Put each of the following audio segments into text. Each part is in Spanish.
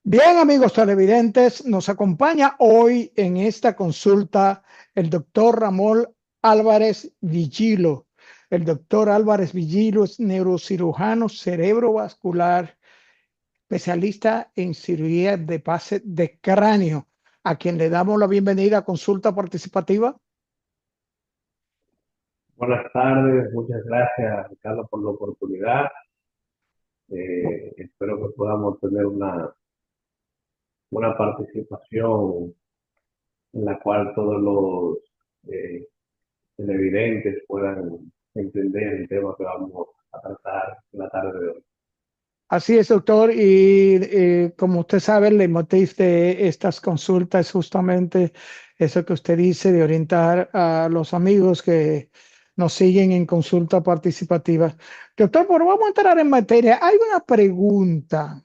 Bien, amigos televidentes, nos acompaña hoy en esta consulta el doctor Ramón Álvarez Vigilo. El doctor Álvarez Vigilo es neurocirujano cerebrovascular, especialista en cirugía de base de cráneo, a quien le damos la bienvenida a Consulta Participativa. Buenas tardes, muchas gracias Ricardo por la oportunidad. Espero que podamos tener una participación en la cual todos los eh, televidentes puedan entender el tema que vamos a tratar en la tarde de hoy. Así es, doctor, y como usted sabe, el motivo de estas consultas es justamente eso que usted dice, de orientar a los amigos que nos siguen en consulta participativa. Doctor, pero vamos a entrar en materia. Hay una pregunta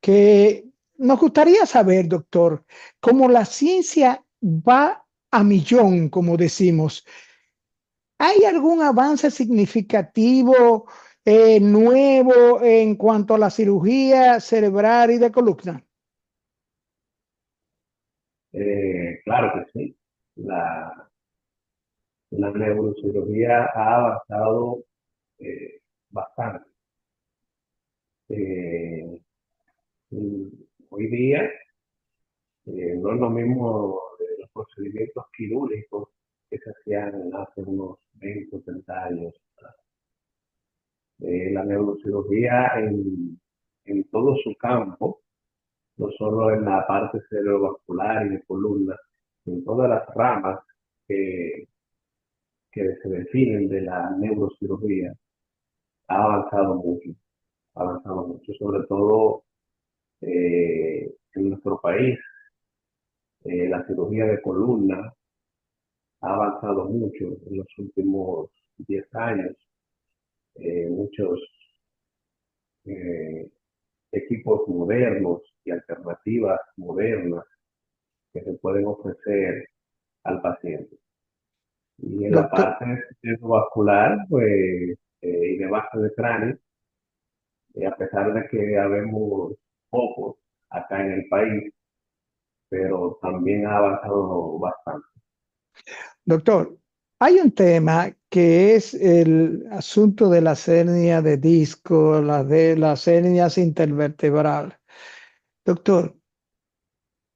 que nos gustaría saber, doctor, cómo la ciencia va a millón, como decimos. ¿Hay algún avance significativo nuevo en cuanto a la cirugía cerebral y de columna? Claro que sí, la neurocirugía ha avanzado bastante. Eh, Hoy día no es lo mismo los procedimientos quirúrgicos que se hacían hace unos 20 o 30 años. La neurocirugía en todo su campo, no solo en la parte cerebrovascular y de columna, en todas las ramas que, que se definen de la neurocirugía, ha avanzado mucho, sobre todo en nuestro país. La cirugía de columna ha avanzado mucho en los últimos 10 años. Muchos eh, equipos modernos y alternativas modernas que se pueden ofrecer al paciente. Y en la Doctor, parte vascular, pues, y de base de cráneo, a pesar de que habemos pocos acá en el país, pero también ha avanzado bastante. doctor, hay un tema que es el asunto de la hernia de disco, de las hernias intervertebrales. Doctor,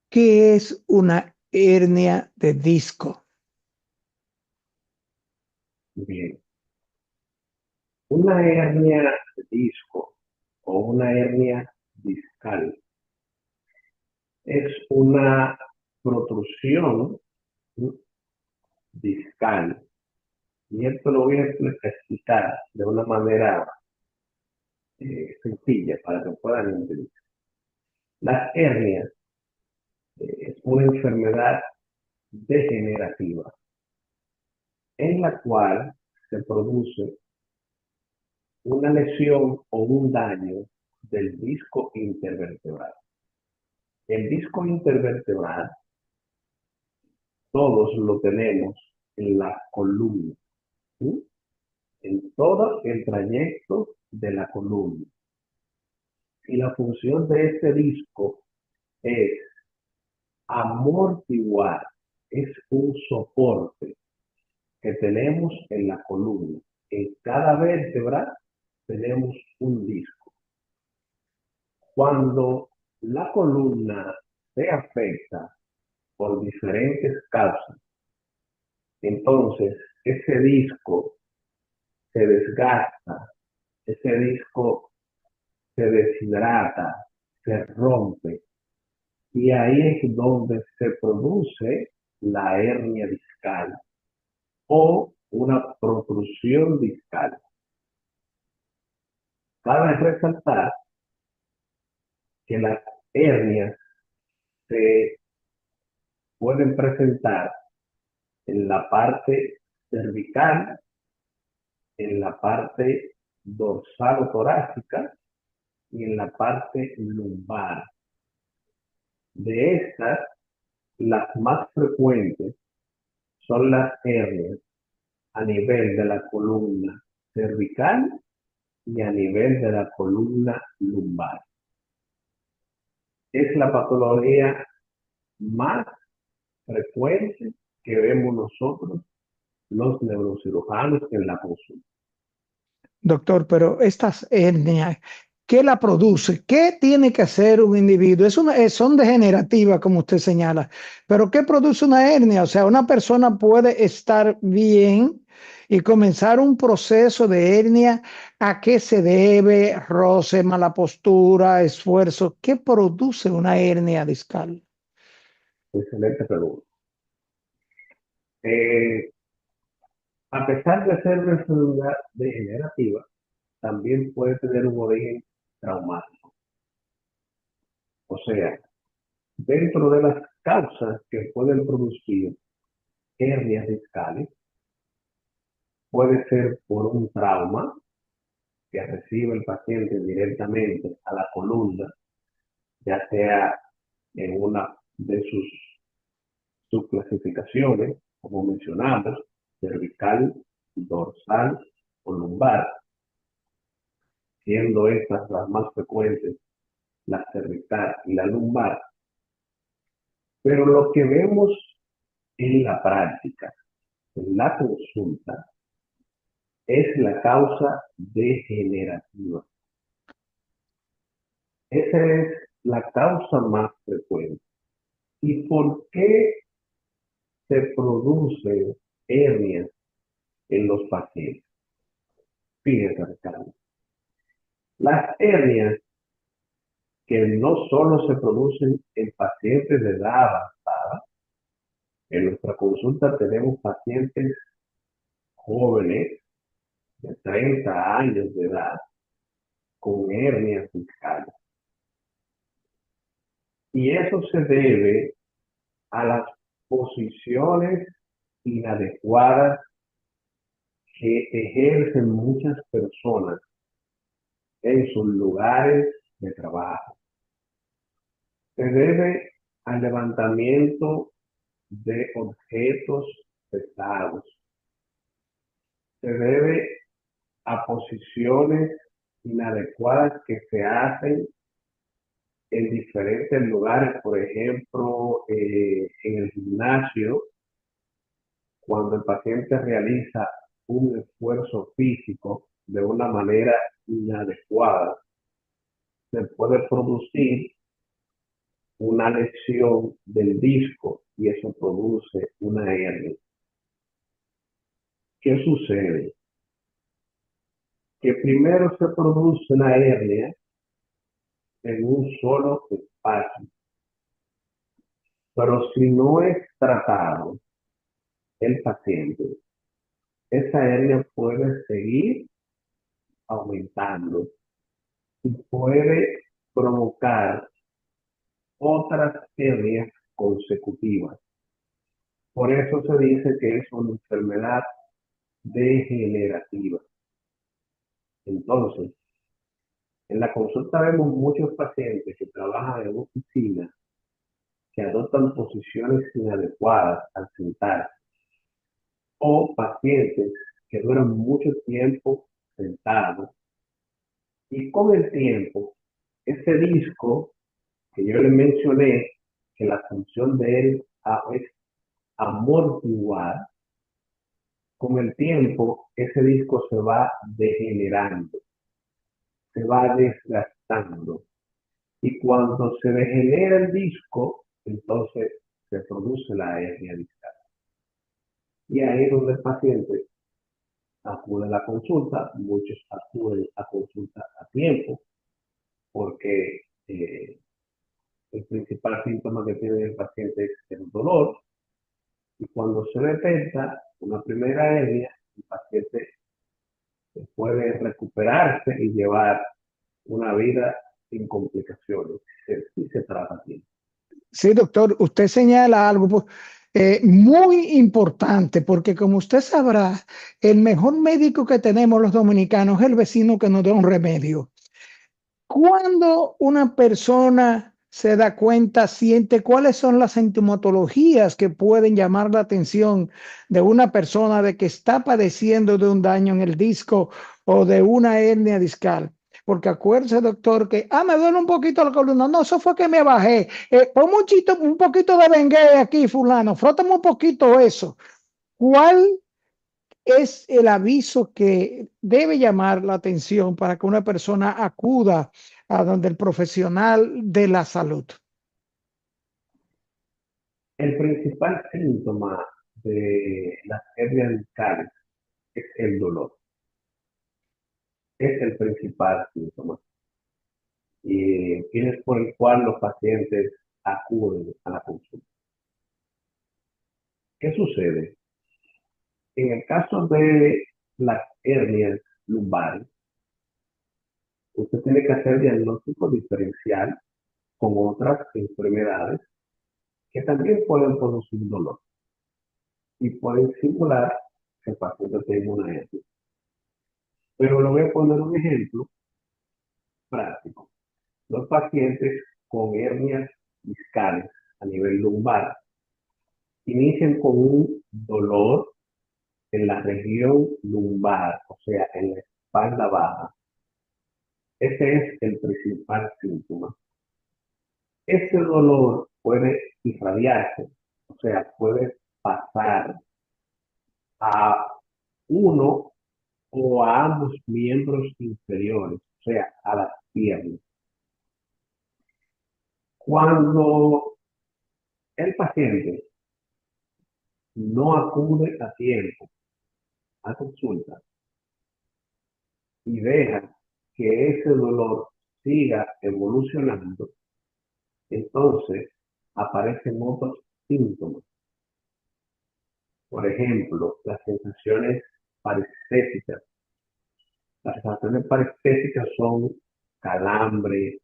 ¿qué es una hernia de disco? Bien, una hernia de disco o una hernia discal es una protrusión discal. Y esto lo voy a explicar de una manera sencilla para que puedan entender. Las hernias es una enfermedad degenerativa en la cual se produce una lesión o un daño del disco intervertebral. El disco intervertebral todos lo tenemos en la columna, ¿sí? En todo el trayecto de la columna. Y la función de este disco es amortiguar, es un soporte que tenemos en la columna. En cada vértebra tenemos un disco. Cuando la columna se afecta por diferentes causas, entonces ese disco se desgasta, ese disco se deshidrata, se rompe, y ahí es donde se produce la hernia discal o una protrusión discal. Cabe resaltar que las hernias se pueden presentar en la parte cervical, en la parte dorsal o torácica y en la parte lumbar. De estas, las más frecuentes son las hernias a nivel de la columna cervical y a nivel de la columna lumbar. es la patología más frecuente que vemos nosotros, los neurocirujanos, en la consulta. Doctor, pero estas hernias, ¿qué la produce? ¿Qué tiene que hacer un individuo? Son degenerativas, como usted señala, pero ¿qué produce una hernia? O sea, una persona puede estar bien y comenzar un proceso de hernia. ¿A qué se debe? Roce, mala postura, esfuerzo. ¿Qué produce una hernia discal? Excelente pregunta. Eh, a pesar de ser una enfermedad degenerativa, también puede tener un origen traumático. O sea, dentro de las causas que pueden producir hernias discales, puede ser por un trauma que recibe el paciente directamente a la columna, ya sea en una de sus subclasificaciones, como mencionamos, cervical, dorsal o lumbar, siendo estas las más frecuentes, la cervical y la lumbar. Pero lo que vemos en la práctica, en la consulta, es la causa degenerativa. Esa es la causa más frecuente. ¿Y por qué se producen hernias en los pacientes? Fíjense, Ricardo. Las hernias que no solo se producen en pacientes de edad avanzada, en nuestra consulta tenemos pacientes jóvenes de 30 años de edad con hernias discales. Y eso se debe a las posiciones inadecuadas que ejercen muchas personas en sus lugares de trabajo. Se debe al levantamiento de objetos pesados. Se debe a posiciones inadecuadas que se hacen en diferentes lugares, por ejemplo, en el gimnasio, cuando el paciente realiza un esfuerzo físico de una manera inadecuada, se puede producir una lesión del disco y eso produce una hernia. ¿Qué sucede? Que primero se produce una hernia en un solo espacio, pero si no es tratado el paciente, esa hernia puede seguir aumentando y puede provocar otras hernias consecutivas. Por eso se dice que es una enfermedad degenerativa. Entonces, en la consulta vemos muchos pacientes que trabajan en oficina, que adoptan posiciones inadecuadas al sentarse, o pacientes que duran mucho tiempo sentados, y con el tiempo, ese disco que yo les mencioné, que la función de él es amortiguar, con el tiempo ese disco se va degenerando, se va desgastando. Y cuando se degenera el disco, entonces se produce la hernia discal. Y ahí es donde el paciente acude a la consulta, muchos acuden a consulta a tiempo, porque el principal síntoma que tiene el paciente es el dolor, y cuando se detecta una primera hernia, el paciente puede recuperarse y llevar una vida sin complicaciones, si se trata bien. Sí, doctor, usted señala algo muy importante, porque como usted sabrá, el mejor médico que tenemos los dominicanos es el vecino que nos da un remedio. Cuando una persona se da cuenta, siente cuáles son las sintomatologías que pueden llamar la atención de una persona de que está padeciendo de un daño en el disco o de una hernia discal. porque acuérdese, doctor, que, me duele un poquito la columna. No, eso fue que me bajé. Ponme un poquito de Bengay aquí, fulano, frótame un poquito eso. ¿Cuál es el aviso que debe llamar la atención para que una persona acuda a donde el profesional de la salud? El principal síntoma de las hernias discales es el dolor. Es el principal síntoma. Y es por el cual los pacientes acuden a la consulta. ¿Qué sucede? En el caso de las hernias lumbares, usted tiene que hacer diagnóstico diferencial con otras enfermedades que también pueden producir dolor y pueden simular que el paciente tenga una hernia. Pero le voy a poner un ejemplo práctico. Los pacientes con hernias discales a nivel lumbar inician con un dolor en la región lumbar, o sea, en la espalda baja. Ese es el principal síntoma. Ese dolor puede irradiarse, o sea, puede pasar a uno o a ambos miembros inferiores, o sea, a las piernas. Cuando el paciente no acude a tiempo a consulta y deja que ese dolor siga evolucionando, entonces aparecen otros síntomas. Por ejemplo, las sensaciones parestésicas. Las sensaciones parestésicas son calambre,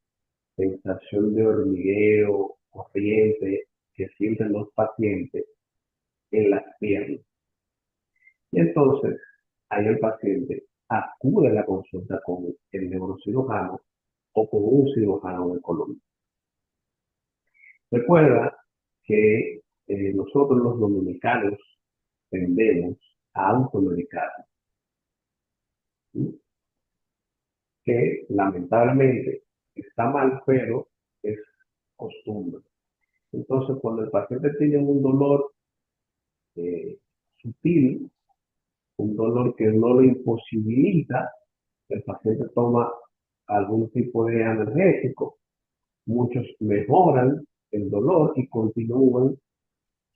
sensación de hormigueo, corriente que sienten los pacientes en las piernas. Y entonces, ahí el paciente acude a la consulta con el neurocirujano o con un cirujano de columna. Recuerda que nosotros los dominicanos tendemos a automedicarnos, ¿sí? Que lamentablemente está mal, pero es costumbre. Entonces, cuando el paciente tiene un dolor eh, sutil, un dolor que no lo imposibilita, el paciente toma algún tipo de analgésico, muchos mejoran el dolor y continúan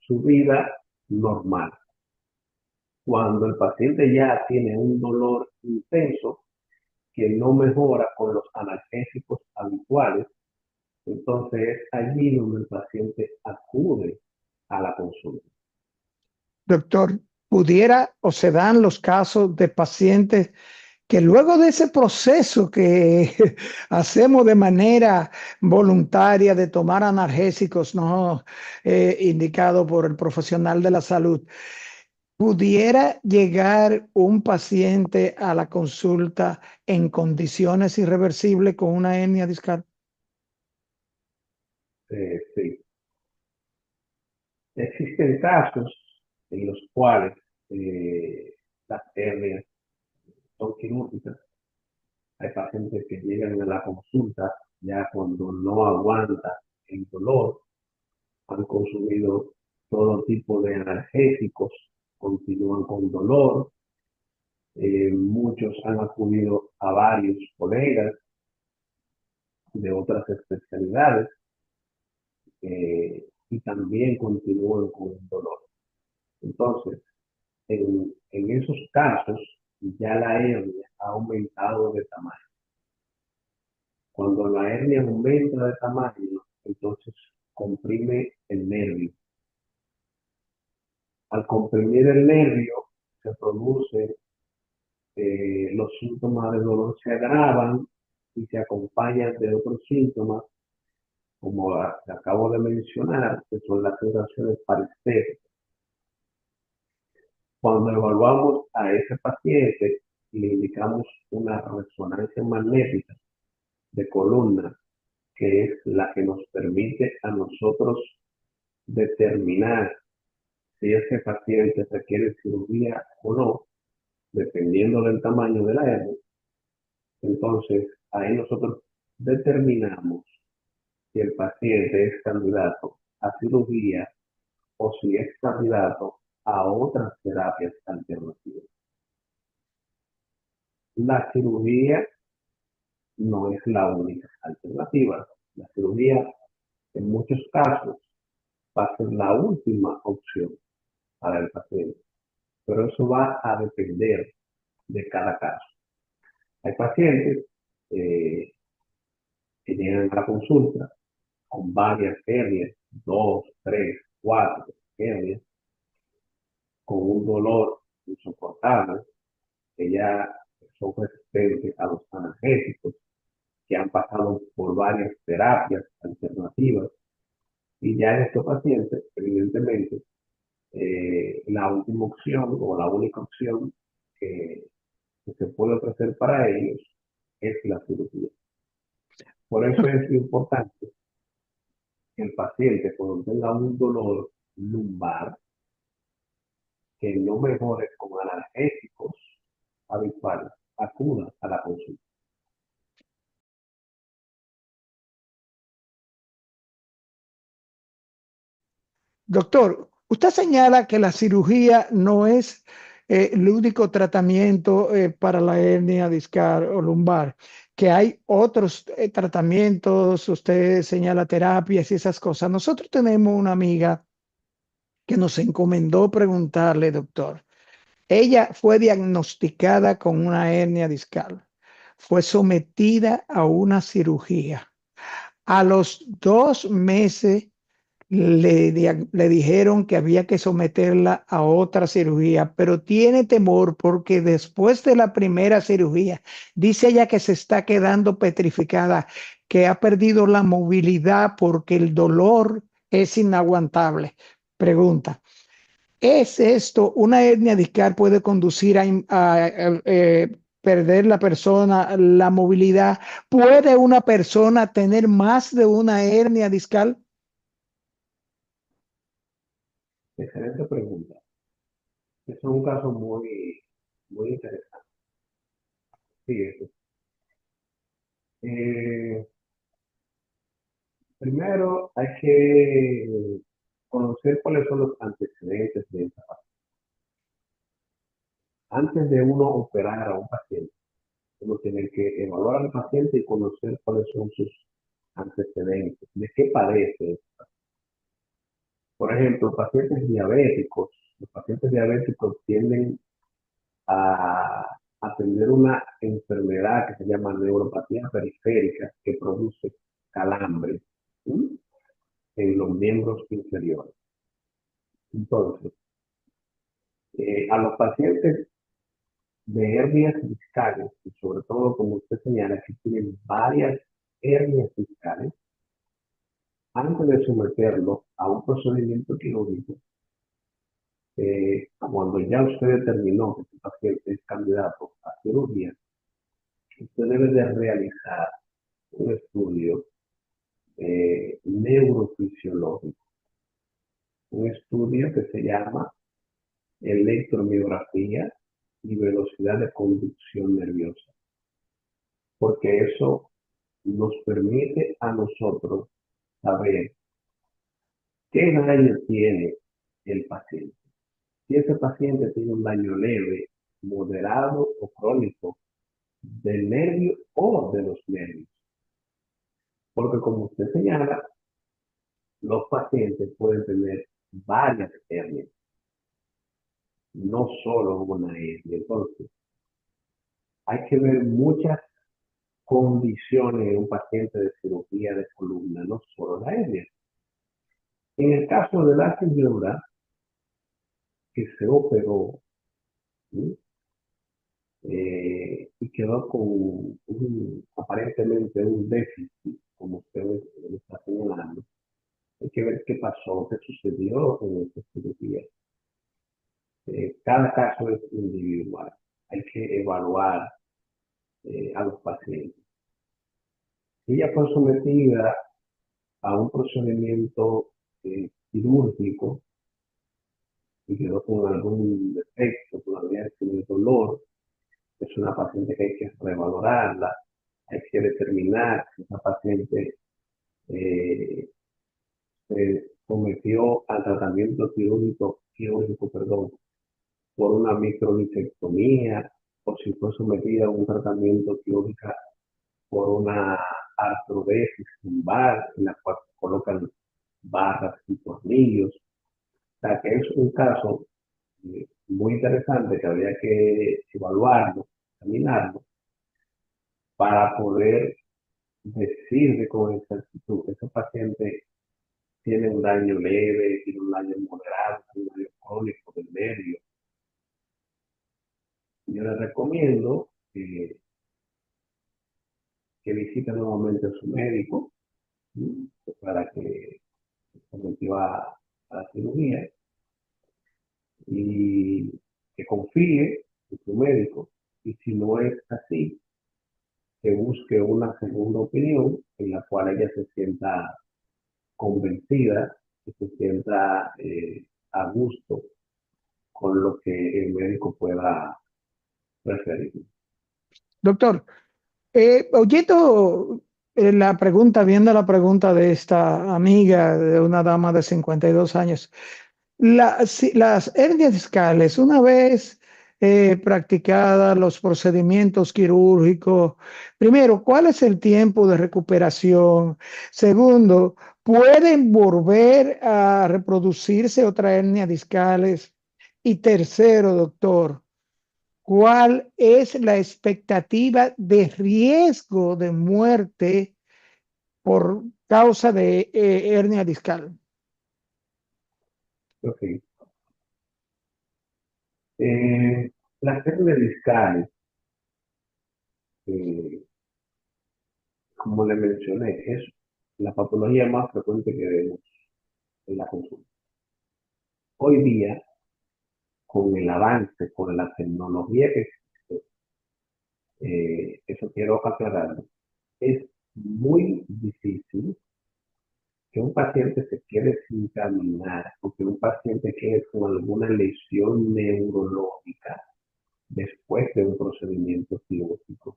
su vida normal. Cuando el paciente ya tiene un dolor intenso que no mejora con los analgésicos habituales, entonces es allí donde el paciente acude a la consulta. Doctor, ¿pudiera o se dan los casos de pacientes que luego de ese proceso que hacemos de manera voluntaria de tomar analgésicos no indicado por el profesional de la salud, pudiera llegar un paciente a la consulta en condiciones irreversibles con una hernia discal? Sí. Existen casos en los cuales las hernias son quirúrgicas. Hay pacientes que llegan a la consulta ya cuando no aguanta el dolor, han consumido todo tipo de analgésicos, continúan con dolor. Muchos han acudido a varios colegas de otras especialidades y también continúan con el dolor. Entonces, en esos casos, ya la hernia ha aumentado de tamaño. Cuando la hernia aumenta de tamaño, entonces comprime el nervio. Al comprimir el nervio, se produce, los síntomas de dolor se agravan y se acompañan de otros síntomas, como acabo de mencionar, que son las sensaciones parestésicas. Cuando evaluamos a ese paciente y le indicamos una resonancia magnética de columna, que es la que nos permite a nosotros determinar si ese paciente requiere cirugía o no, dependiendo del tamaño de la hernia, entonces ahí nosotros determinamos si el paciente es candidato a cirugía o si es candidato a otras terapias alternativas. La cirugía no es la única alternativa. La cirugía en muchos casos va a ser la última opción para el paciente, pero eso va a depender de cada caso. Hay pacientes eh, que llegan a la consulta con varias hernias, dos, tres, cuatro hernias, con un dolor insoportable, que ya son resistentes a los analgésicos, que han pasado por varias terapias alternativas, y ya en estos pacientes, evidentemente, la última opción o la única opción que se puede ofrecer para ellos es la cirugía. Por eso es importante que el paciente, cuando tenga un dolor lumbar, que no mejore con analgésicos habituales, acuda a la consulta. Doctor, usted señala que la cirugía no es el único tratamiento para la hernia discal o lumbar, que hay otros tratamientos, usted señala terapias y esas cosas. Nosotros tenemos una amiga que nos encomendó preguntarle, doctor. Ella fue diagnosticada con una hernia discal, fue sometida a una cirugía. A los 2 meses le dijeron que había que someterla a otra cirugía, pero tiene temor porque después de la primera cirugía, dice ella que se está quedando petrificada, que ha perdido la movilidad porque el dolor es inaguantable. Pregunta, ¿es esto, una hernia discal puede conducir a perder la persona la movilidad? ¿Puede una persona tener más de una hernia discal? Excelente pregunta. Es un caso muy interesante. Fíjese. Eh, Primero hay que conocer cuáles son los antecedentes de esta paciente. Antes de uno operar a un paciente, uno tiene que evaluar al paciente y conocer cuáles son sus antecedentes, de qué padece. Por ejemplo, pacientes diabéticos, los pacientes diabéticos tienden a, a tener una enfermedad que se llama neuropatía periférica que produce calambre, ¿sí?, en los miembros inferiores. Entonces, a los pacientes de hernias discales, y sobre todo como usted señala, que tienen varias hernias discales, antes de someterlo a un procedimiento quirúrgico, cuando ya usted determinó que su paciente es candidato a cirugía, usted debe de realizar un estudio neurofisiológico, un estudio que se llama electromiografía y velocidad de conducción nerviosa, porque eso nos permite a nosotros saber qué daño tiene el paciente. Si ese paciente tiene un daño leve, moderado o crónico del nervio o de los nervios. Porque como usted señala, los pacientes pueden tener varias hernias, no solo una hernia. Entonces, hay que ver muchas condiciones en un paciente de cirugía de columna, no solo la hernia. En el caso de la señora que se operó, ¿sí?, y quedó con aparentemente un déficit, como usted lo está señalando, hay que ver qué pasó, qué sucedió en esta cirugía. Cada caso es individual. Hay que evaluar a los pacientes. Si ella fue sometida a un procedimiento quirúrgico y quedó con algún defecto, todavía tiene dolor, es una paciente que hay que revalorarla, hay que determinar si esa paciente eh, se sometió al tratamiento quirúrgico, perdón, por una microdisectomía o si fue sometida a un tratamiento quirúrgico por una artrodesis lumbar en la cual se colocan barras y tornillos. O sea que es un caso muy interesante que habría que evaluarlo, examinarlo, para poder decir con exactitud, ese paciente tiene un daño leve, tiene un daño moderado, tiene un daño crónico del nervio. Yo les recomiendo que visite nuevamente a su médico, ¿sí? Para que se sometió a la cirugía y que confíe en su médico. Y si no es así, que busque una segunda opinión en la cual ella se sienta convencida, que se sienta a gusto con lo que el médico pueda referir. Doctor, oyendo viendo la pregunta de esta amiga, de una dama de 52 años, las hernias discales, una vez practicadas los procedimientos quirúrgicos, primero, ¿cuál es el tiempo de recuperación? Segundo, ¿pueden volver a reproducirse otras hernias discales? Y tercero, doctor, ¿cuál es la expectativa de riesgo de muerte por causa de hernia discal? Okay. Las hernias discales, eh, como le mencioné, es la patología más frecuente que vemos en la consulta. Hoy día, con el avance, con la tecnología que existe, eso quiero aclararlo, es muy difícil que un paciente se quede sin caminar o que un paciente quede con alguna lesión neurológica después de un procedimiento quirúrgico.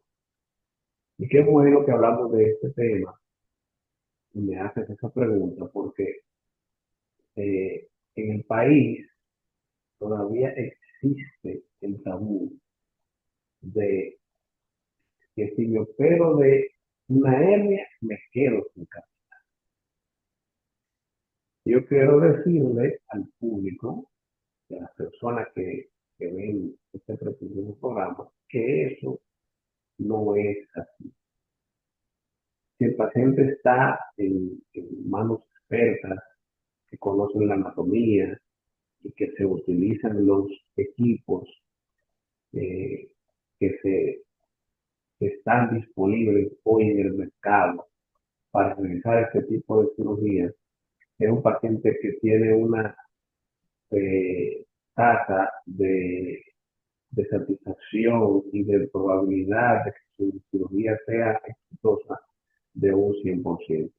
Y qué bueno que hablamos de este tema y me haces esa pregunta porque en el país todavía existe el tabú de que si me opero de una hernia me quedo sin caminar. Yo quiero decirle al público, a las personas que ven este precioso programa, que eso no es así. Si el paciente está en manos expertas, que conocen la anatomía y que se utilizan los equipos eh, que, se, que están disponibles hoy en el mercado para realizar este tipo de cirugías, es un paciente que tiene una eh, tasa de satisfacción y de probabilidad de que su cirugía sea exitosa de un 100%.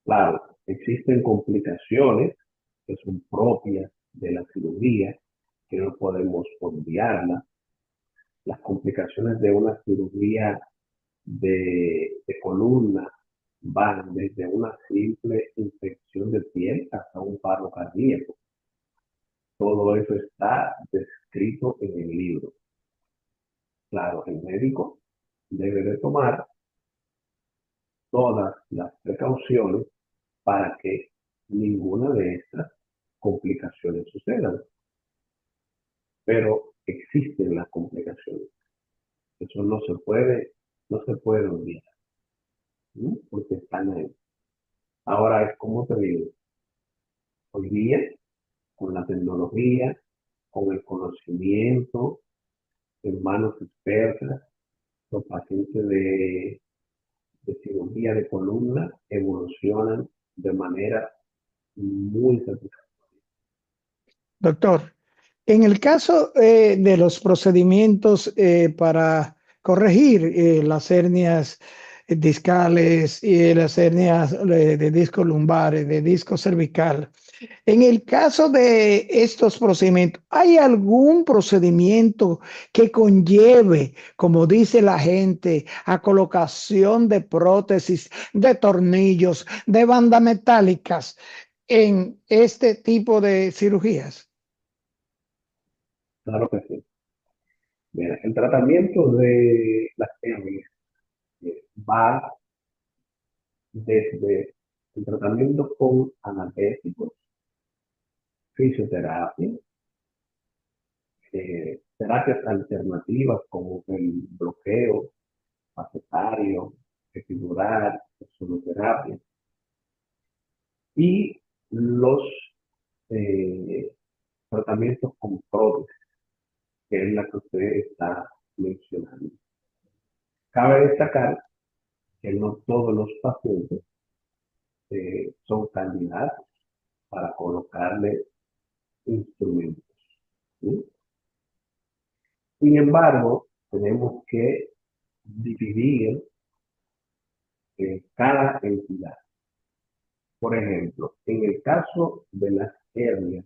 Claro, existen complicaciones que son propias de la cirugía, que no podemos obviarlas. Las complicaciones de una cirugía de columna van desde una simple infección de piel hasta un paro cardíaco. Todo eso está descrito en el libro. Claro, el médico debe de tomar todas las precauciones para que ninguna de estas complicaciones sucedan. Pero existen las complicaciones. Eso no se puede olvidar, ¿no? Porque están ahí. Ahora es como te digo, hoy día, con la tecnología, con el conocimiento, en manos expertas, los pacientes de cirugía de columna evolucionan de manera muy satisfactoria. Doctor, en el caso de los procedimientos para corregir las hernias discales y las hernias de disco lumbares, de disco cervical. En el caso de estos procedimientos, ¿hay algún procedimiento que conlleve, como dice la gente, a colocación de prótesis, de tornillos, de bandas metálicas en este tipo de cirugías? Claro que sí. Mira, el tratamiento de las hernias va desde el tratamiento con analgésicos, fisioterapia, terapias alternativas como el bloqueo macetario, epidural, sonoterapia y los eh, tratamientos con prótesis, que es la que usted está mencionando. Cabe destacar que no todos los pacientes son candidatos para colocarle instrumentos, ¿sí? Sin embargo, tenemos que dividir cada entidad. Por ejemplo, en el caso de las hernias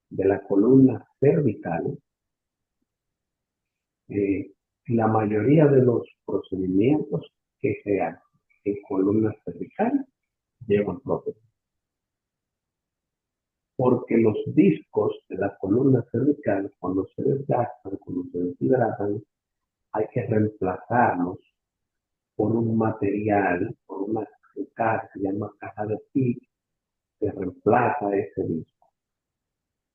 de la columna cervical, eh, la mayoría de los procedimientos que se hacen en columna cervical llevan prótesis, porque los discos de la columna cervical, cuando se desgastan, cuando se deshidratan, hay que reemplazarlos por un material, por una caja, se llama caja de PIC, que reemplaza ese disco,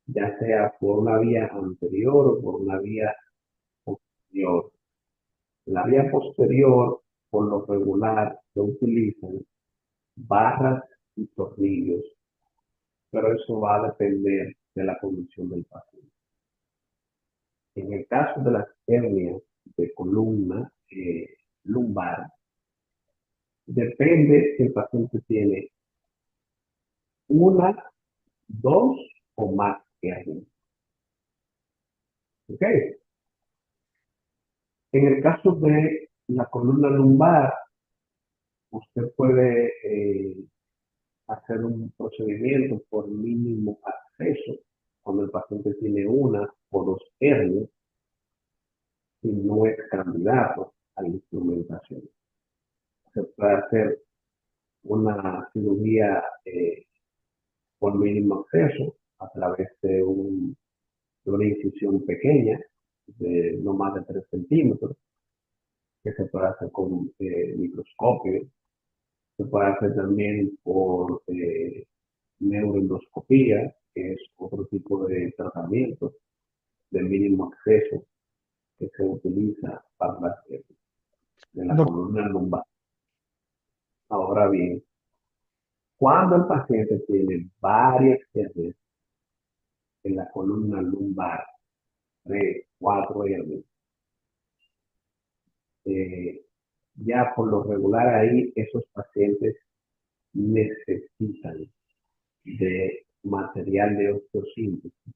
ya sea por una vía anterior o por una vía posterior. La vía posterior, por lo regular, se utilizan barras y tornillos, pero eso va a depender de la condición del paciente. En el caso de las hernias de columna lumbar, depende si el paciente tiene una, dos o más hernias. ¿Ok? En el caso de la columna lumbar, usted puede hacer un procedimiento por mínimo acceso cuando el paciente tiene una o dos hernias y no es candidato a la instrumentación. Se puede hacer una cirugía por mínimo acceso a través de una incisión pequeña de no más de 3 centímetros, que se puede hacer con microscopio. Se puede hacer también por neuroendoscopía, que es otro tipo de tratamiento de mínimo acceso que se utiliza para la de la Doc- columna lumbar. Ahora bien, cuando el paciente tiene varias hernias en la columna lumbar, 3, 4 hernias, eh, ya por lo regular ahí esos pacientes necesitan de material de osteosíntesis,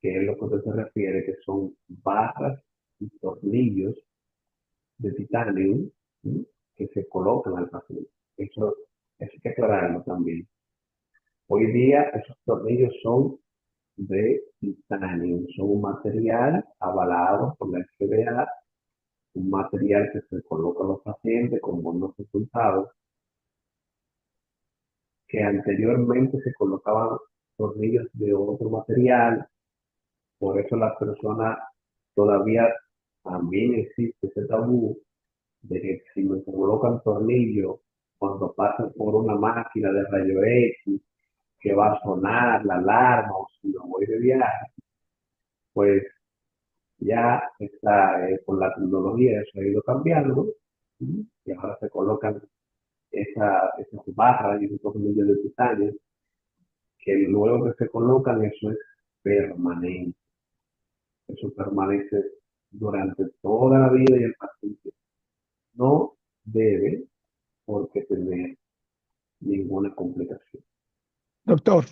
que es lo que usted se refiere, que son barras y tornillos de titanio, ¿sí?, que se colocan al paciente. Eso hay que aclararlo también. Hoy día esos tornillos son de titanio, son un material avalado por la FDA, un material que se coloca a los pacientes con buenos resultados, que anteriormente se colocaban tornillos de otro material, por eso las personas todavía también existe ese tabú de que si me colocan tornillos cuando pasan por una máquina de rayo X, que va a sonar la alarma o si me voy de viaje, pues ya está con la tecnología, eso ha ido cambiando, ¿sí? Y ahora se colocan esas barras y esos tornillos de titanio, que luego que se colocan eso es permanente, eso permanece durante toda la vida y el paciente no debe porque tener ninguna complicación. Doctor,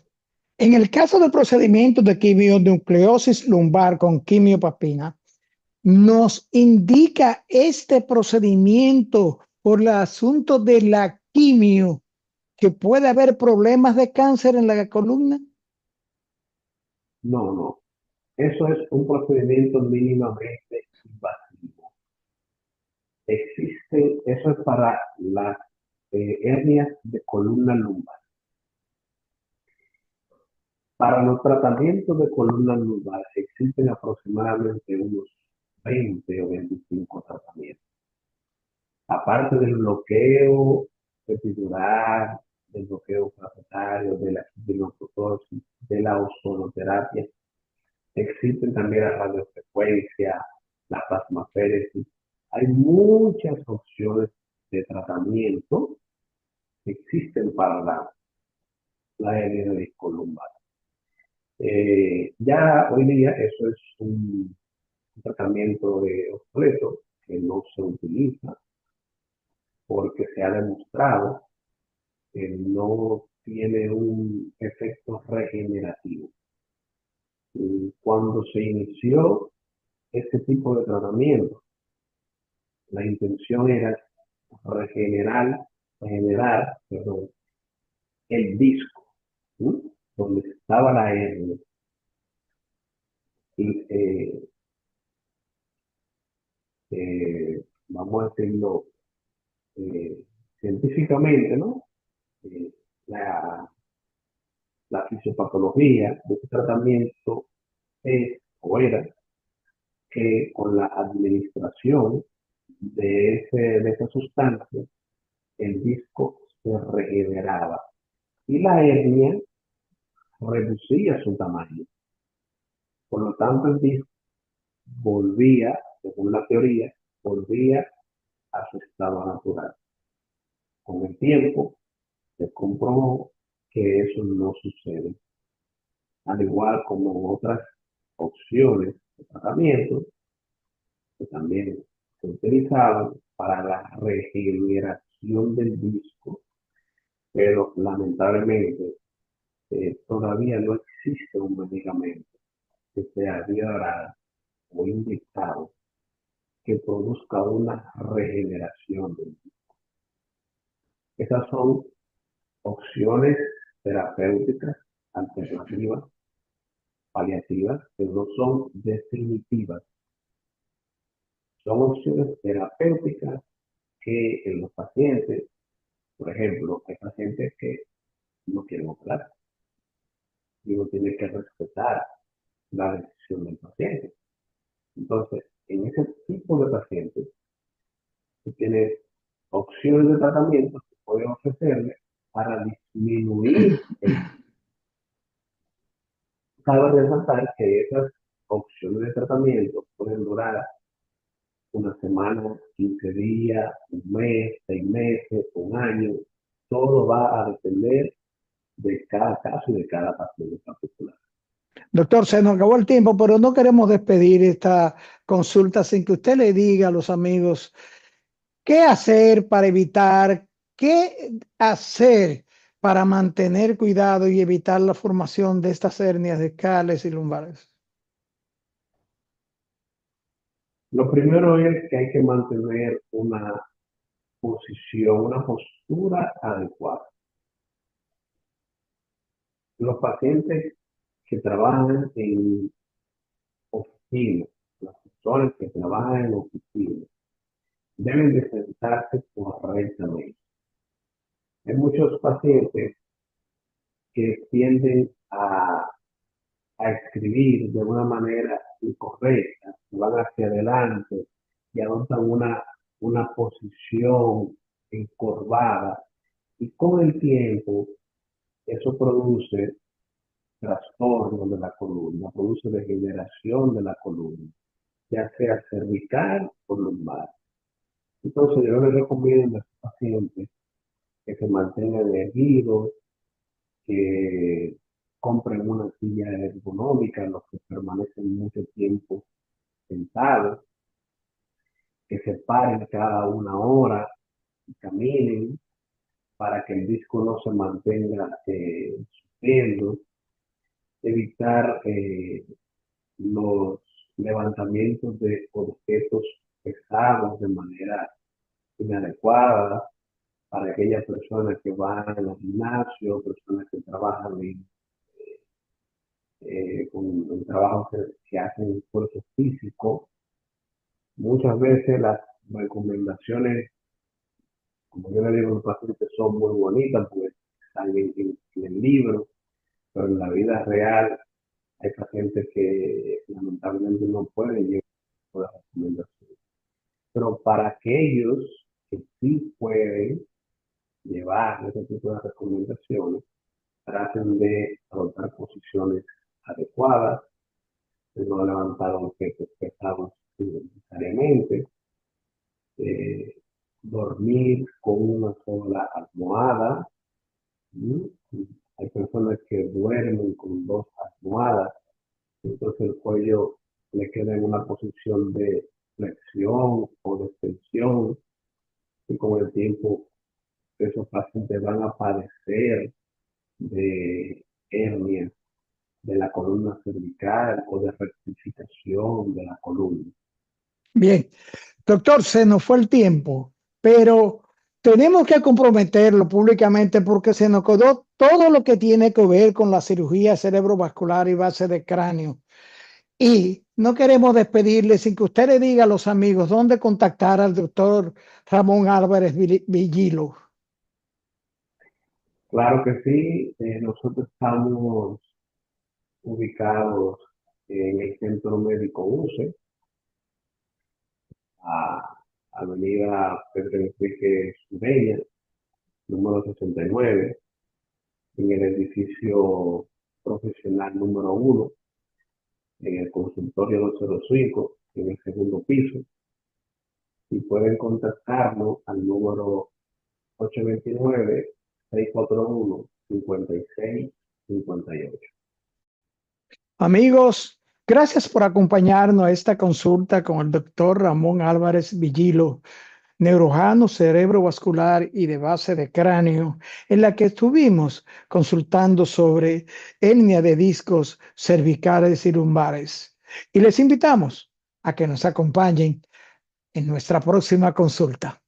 en el caso del procedimiento de quimionucleosis lumbar con quimiopapina, nos indica este procedimiento por el asunto de la quimio que puede haber problemas de cáncer en la columna? No, no. Eso es un procedimiento mínimamente invasivo. Existe, eso es para las hernias de columna lumbar. Para los tratamientos de columna lumbar existen aproximadamente unos 20 o 25 tratamientos. Aparte del bloqueo epidural, del bloqueo planetario, de la quimioprotosis, de la ozonoterapia, existen también la radiofrecuencia, la plasmaféresis. Hay muchas opciones de tratamiento que existen para la hernia de disco lumbar. Ya hoy día eso es un tratamiento de obsoleto que no se utiliza porque se ha demostrado que no tiene un efecto regenerativo. Y cuando se inició este tipo de tratamiento, la intención era regenerar, perdón, el disco, ¿sí? Donde estaba la hernia. Y, vamos a decirlo eh, científicamente, ¿no? Eh, la, la fisiopatología de este tratamiento es o era que con la administración de esa sustancia, el disco se regeneraba y la hernia reducía su tamaño. Por lo tanto, el disco volvía, según la teoría, volvía a su estado natural. Con el tiempo se comprobó que eso no sucede, al igual como otras opciones de tratamiento que también se utilizaban para la regeneración del disco, pero lamentablemente todavía no existe un medicamento que sea biorado o inyectado que produzca una regeneración del disco. Esas son opciones terapéuticas alternativas, paliativas, que no son definitivas. Son opciones terapéuticas que en los pacientes, por ejemplo, hay pacientes que no quieren operar y uno tiene que respetar la decisión del paciente. Entonces, en ese tipo de pacientes, tú tienes opciones de tratamiento que pueden ofrecerle para disminuir el. Cabe resaltar que esas opciones de tratamiento pueden durar una semana, 15 días, un mes, 6 meses, un año. Todo va a depender de cada caso y de cada paciente particular. Doctor, se nos acabó el tiempo, pero no queremos despedir esta consulta sin que usted le diga a los amigos qué hacer para evitar, qué hacer para mantener cuidado y evitar la formación de estas hernias discales y lumbares. Lo primero es que hay que mantener una posición, una postura adecuada. Los pacientes que trabajan en oficina, las personas que trabajan en oficina, deben de sentarse correctamente. Hay muchos pacientes que tienden a escribir de una manera incorrecta, van hacia adelante y adoptan una posición encorvada. Y con el tiempo, eso produce trastorno de la columna, produce degeneración de la columna, ya sea cervical o lumbar. Entonces, yo les recomiendo a los pacientes que se mantengan erguidos, que compren una silla ergonómica, los que permanecen mucho tiempo sentados, que se paren cada una hora y caminen para que el disco no se mantenga sufriendo, evitar los levantamientos de objetos pesados de manera inadecuada para aquellas personas que van al gimnasio, personas que trabajan en trabajos que hacen esfuerzo físico. Muchas veces las recomendaciones, como yo le digo a los pacientes, son muy bonitas porque están en el libro, pero en la vida real hay pacientes que lamentablemente no pueden llevar las recomendaciones. Pero para aquellos que sí pueden llevar ese tipo de recomendaciones, traten de adoptar posiciones adecuadas, de no levantar objetos pesados innecesariamente, eh, dormir con una sola almohada. ¿Sí? Hay personas que duermen con dos almohadas, entonces el cuello le queda en una posición de flexión o de extensión, y con el tiempo esos pacientes van a padecer de hernia de la columna cervical o de rectificación de la columna. Bien, doctor, se nos fue el tiempo, pero tenemos que comprometerlo públicamente porque se nos quedó todo lo que tiene que ver con la cirugía cerebrovascular y base de cráneo. Y no queremos despedirle sin que usted le diga a los amigos dónde contactar al doctor Ramón Álvarez Villilo. Claro que sí, nosotros estamos ubicados en el Centro Médico UCE, a Avenida Pedro Enrique Sureña, número 69, en el edificio profesional número 1, en el consultorio 205, en el segundo piso, y pueden contactarnos al número 829-641-5658. Amigos, gracias por acompañarnos a esta consulta con el doctor Ramón Álvarez Villilo, neurojano cerebrovascular y de base de cráneo, en la que estuvimos consultando sobre hernia de discos cervicales y lumbares. Y les invitamos a que nos acompañen en nuestra próxima consulta.